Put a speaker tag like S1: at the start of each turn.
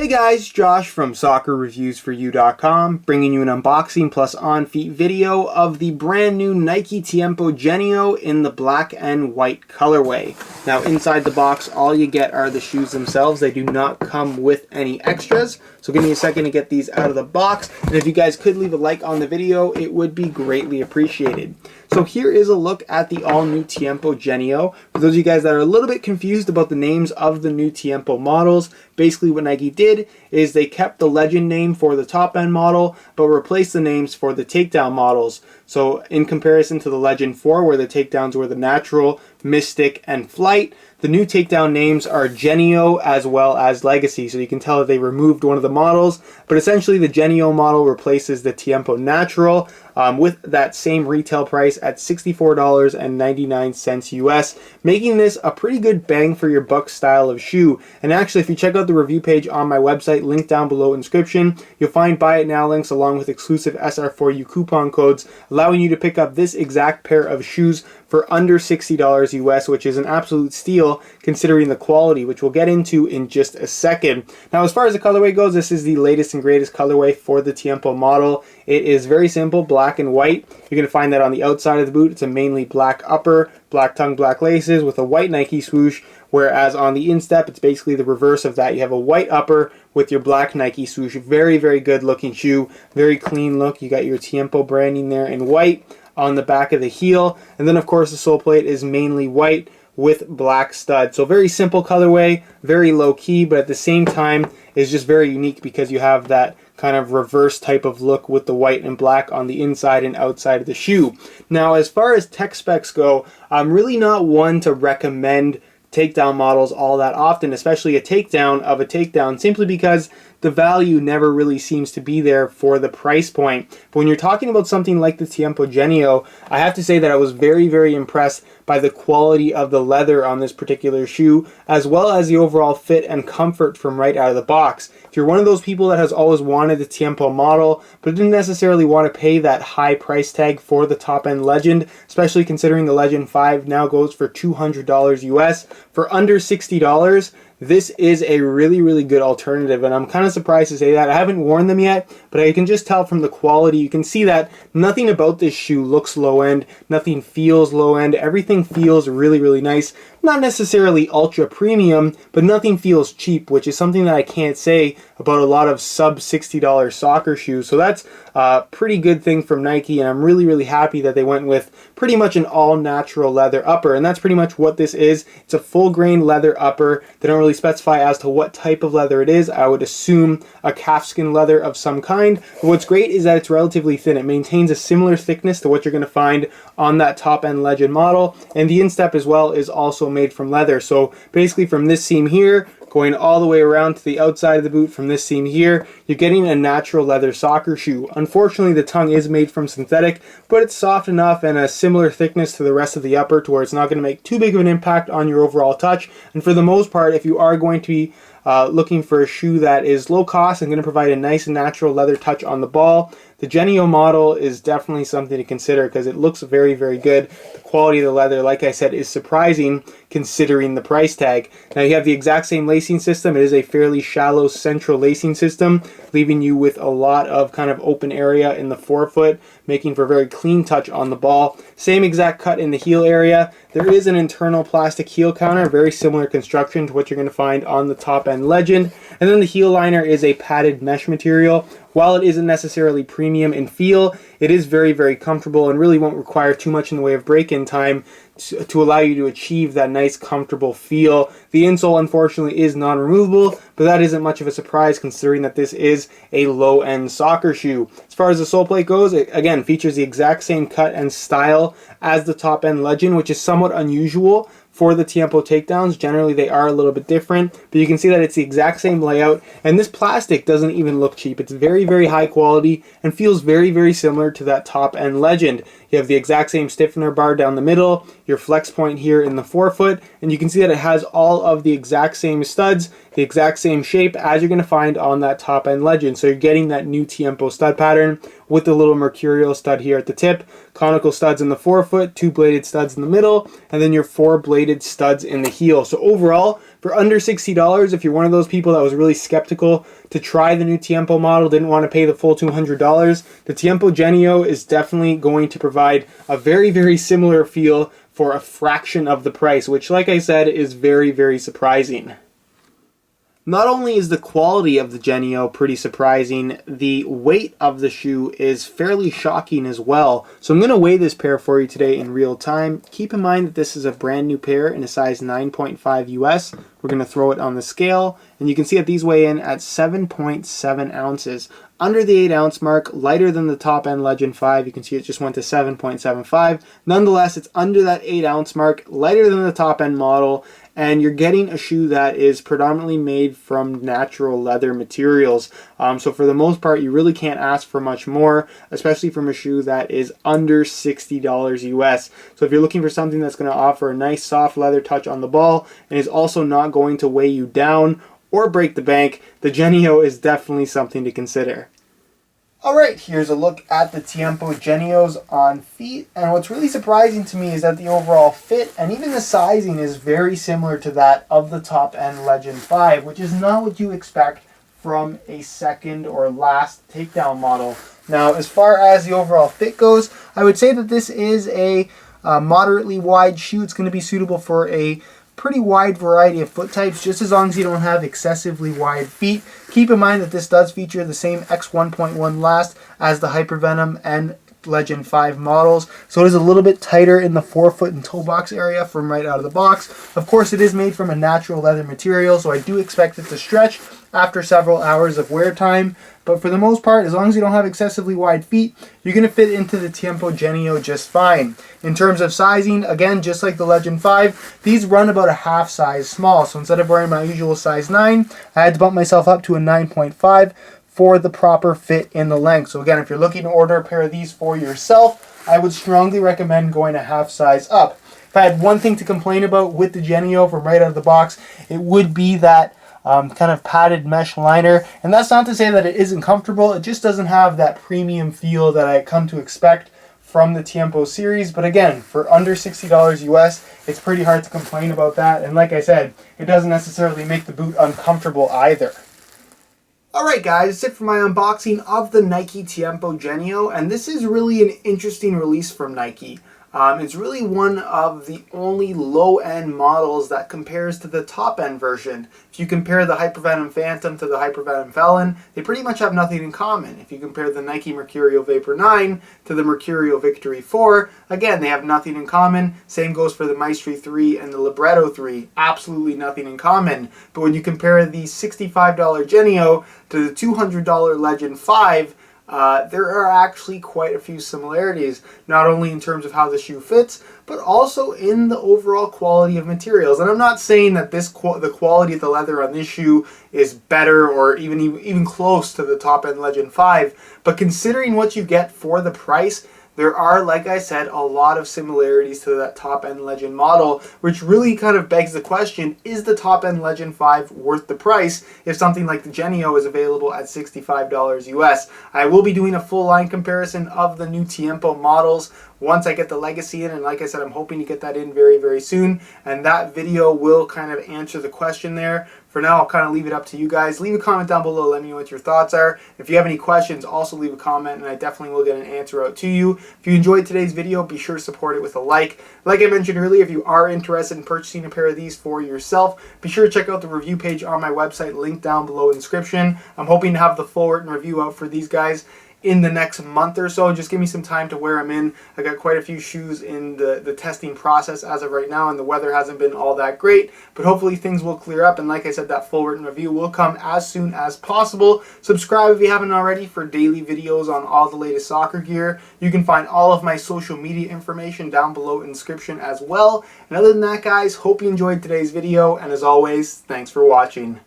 S1: Hey guys, Josh from SoccerReviewsForYou.com, bringing you an unboxing plus on-feet video of the brand new Nike Tiempo Genio in the black and white colorway. Now inside the box, all you get are the shoes themselves. They do not come with any extras, so give me a second to get these out of the box. And if you guys could leave a like on the video, it would be greatly appreciated. So here is a look at the all-new Tiempo Genio. For those of you guys that are a little bit confused about the names of the new Tiempo models, basically what Nike did is they kept the Legend name for the top-end model, but replaced the names for the takedown models. So in comparison to the Legend 4, where the takedowns were the Natural, Mystic, and Flight, the new takedown names are Genio as well as Legacy. So you can tell that they removed one of the models, but essentially the Genio model replaces the Tiempo Natural with that same retail price at $64.99 US, making this a pretty good bang for your buck style of shoe. And actually, if you check out the review page on my website, linked down below in description, you'll find buy it now links along with exclusive SR4U coupon codes, allowing you to pick up this exact pair of shoes for under $60 US, which is an absolute steal considering the quality, which we'll get into in just a second. Now, as far as the colorway goes, this is the latest and greatest colorway for the Tiempo model. It is very simple, black and white. You're going to find that on the outside of the boot, it's a mainly black upper, black tongue, black laces with a white Nike swoosh, whereas on the instep, it's basically the reverse of that. You have a white upper with your black Nike swoosh. Very, very good looking shoe, very clean look. You got your Tiempo branding there in white on the back of the heel, and then of course the sole plate is mainly white with black stud. So very simple colorway, very low key, but at the same time is just very unique because you have that kind of reverse type of look with the white and black on the inside and outside of the shoe. Now, as far as tech specs go, I'm really not one to recommend takedown models all that often, especially a takedown of a takedown, simply because the value never really seems to be there for the price point. But when you're talking about something like the Tiempo Genio, I have to say that I was very, very impressed by the quality of the leather on this particular shoe, as well as the overall fit and comfort from right out of the box. If you're one of those people that has always wanted the Tiempo model, but didn't necessarily want to pay that high price tag for the top-end Legend, especially considering the Legend 5 now goes for $200 US, for under $60, this is a really, really good alternative, and I'm kind of surprised to say that. I haven't worn them yet, but I can just tell from the quality, you can see that nothing about this shoe looks low-end, nothing feels low-end, everything feels really, really nice. Not necessarily ultra premium, but nothing feels cheap, which is something that I can't say about a lot of sub $60 soccer shoes. So that's a pretty good thing from Nike, and I'm really, really happy that they went with pretty much an all-natural leather upper, and that's pretty much what this is. It's a full-grain leather upper. They don't really specify as to what type of leather it is. I would assume a calfskin leather of some kind. But what's great is that it's relatively thin. It maintains a similar thickness to what you're going to find on that top-end Legend model, and the instep as well is also made from leather. So basically from this seam here going all the way around to the outside of the boot, from this seam here, you're getting a natural leather soccer shoe. Unfortunately, the tongue is made from synthetic, but it's soft enough and a similar thickness to the rest of the upper to where it's not going to make too big of an impact on your overall touch. And for the most part, if you are going to be looking for a shoe that is low cost and going to provide a nice and natural leather touch on the ball, the Genio model is definitely something to consider because it looks very, very good. The quality of the leather, like I said, is surprising considering the price tag. Now you have the exact same lacing system. It is a fairly shallow central lacing system, leaving you with a lot of kind of open area in the forefoot, making for a very clean touch on the ball. Same exact cut in the heel area. There is an internal plastic heel counter, very similar construction to what you're going to find on the top-end Legend. And then the heel liner is a padded mesh material. While it isn't necessarily premium in feel, it is very, very comfortable and really won't require too much in the way of break-in time to allow you to achieve that nice, comfortable feel. The insole, unfortunately, is non-removable, but that isn't much of a surprise considering that this is a low-end soccer shoe. As far as the sole plate goes, it again features the exact same cut and style as the top-end Legend, which is somewhat unusual for the Tiempo takedowns. Generally, they are a little bit different, but you can see that it's the exact same layout, and this plastic doesn't even look cheap. It's very, very high quality and feels very, very similar to that top-end Legend. You have the exact same stiffener bar down the middle, your flex point here in the forefoot, and you can see that it has all of the exact same studs, the exact same shape as you're going to find on that top-end Legend. So you're getting that new Tiempo stud pattern with the little mercurial stud here at the tip, conical studs in the forefoot, two bladed studs in the middle, and then your four bladed studs in the heel. So overall, For under $60, if you're one of those people that was really skeptical to try the new Tiempo model, didn't want to pay the full $200, the Tiempo Genio is definitely going to provide a very, very similar feel for a fraction of the price, which, like I said, is very, very surprising. Not only is the quality of the Genio pretty surprising, the weight of the shoe is fairly shocking as well. So I'm going to weigh this pair for you today in real time. Keep in mind that this is a brand new pair in a size 9.5 US. We're going to throw it on the scale, and you can see that these weigh in at 7.7 ounces. Under the 8 ounce mark, lighter than the top end Legend 5. You can see it just went to 7.75. Nonetheless, it's under that 8 ounce mark, lighter than the top end model, and you're getting a shoe that is predominantly made from natural leather materials. So for the most part, you really can't ask for much more, especially from a shoe that is under $60 US. So if you're looking for something that's going to offer a nice soft leather touch on the ball and is also not going to weigh you down or break the bank, the Genio is definitely something to consider. Alright, here's a look at the Tiempo Genios on feet, and what's really surprising to me is that the overall fit and even the sizing is very similar to that of the top end Legend 5, which is not what you expect from a second or last takedown model. Now, as far as the overall fit goes, I would say that this is a moderately wide shoe. It's going to be suitable for a pretty wide variety of foot types, just as long as you don't have excessively wide feet. Keep in mind that this does feature the same X1.1 last as the Hypervenom and Legend 5 models, so it is a little bit tighter in the forefoot and toe box area from right out of the box. Of course, it is made from a natural leather material, so I do expect it to stretch after several hours of wear time, but for the most part, as long as you don't have excessively wide feet, you're going to fit into the Tiempo Genio just fine. In terms of sizing, again, just like the Legend 5, these run about a half size small, so instead of wearing my usual size 9, I had to bump myself up to a 9.5 for the proper fit in the length. So again, if you're looking to order a pair of these for yourself, I would strongly recommend going a half size up. If I had one thing to complain about with the Genio from right out of the box, it would be that kind of padded mesh liner. And that's not to say that it isn't comfortable, it just doesn't have that premium feel that I come to expect from the Tiempo series. But again, for under $60 US, it's pretty hard to complain about that. And like I said, it doesn't necessarily make the boot uncomfortable either. Alright guys, that's it for my unboxing of the Nike Tiempo Genio, and this is really an interesting release from Nike. It's really one of the only low-end models that compares to the top-end version. If you compare the Hypervenom Phantom to the Hypervenom Felon, they pretty much have nothing in common. If you compare the Nike Mercurial Vapor 9 to the Mercurial Victory 4, again, they have nothing in common. Same goes for the Maestri 3 and the Libretto 3. Absolutely nothing in common. But when you compare the $65 Genio to the $200 Legend 5, there are actually quite a few similarities, not only in terms of how the shoe fits, but also in the overall quality of materials. And I'm not saying that the quality of the leather on this shoe is better or even close to the top-end Legend 5, but considering what you get for the price, there are, like I said, a lot of similarities to that top-end Legend model, which really kind of begs the question, is the top-end Legend 5 worth the price if something like the Genio is available at $65 US? I will be doing a full line comparison of the new Tiempo models once I get the Legacy in, and like I said, I'm hoping to get that in very, very soon, and that video will kind of answer the question there. For now, I'll kind of leave it up to you guys. Leave a comment down below, let me know what your thoughts are. If you have any questions, also leave a comment, and I definitely will get an answer out to you. If you enjoyed today's video, be sure to support it with a like. Like I mentioned earlier, if you are interested in purchasing a pair of these for yourself, be sure to check out the review page on my website, linked down below in the description. I'm hoping to have the full written review out for these guys in the next month or so. Just give me some time to wear them in. I got quite a few shoes in the testing process as of right now, and the weather hasn't been all that great, but hopefully things will clear up, and like I said, that full written review will come as soon as possible. Subscribe if you haven't already for daily videos on all the latest soccer gear. You can find all of my social media information down below in the description as well. And other than that, guys, hope you enjoyed today's video, and as always, thanks for watching.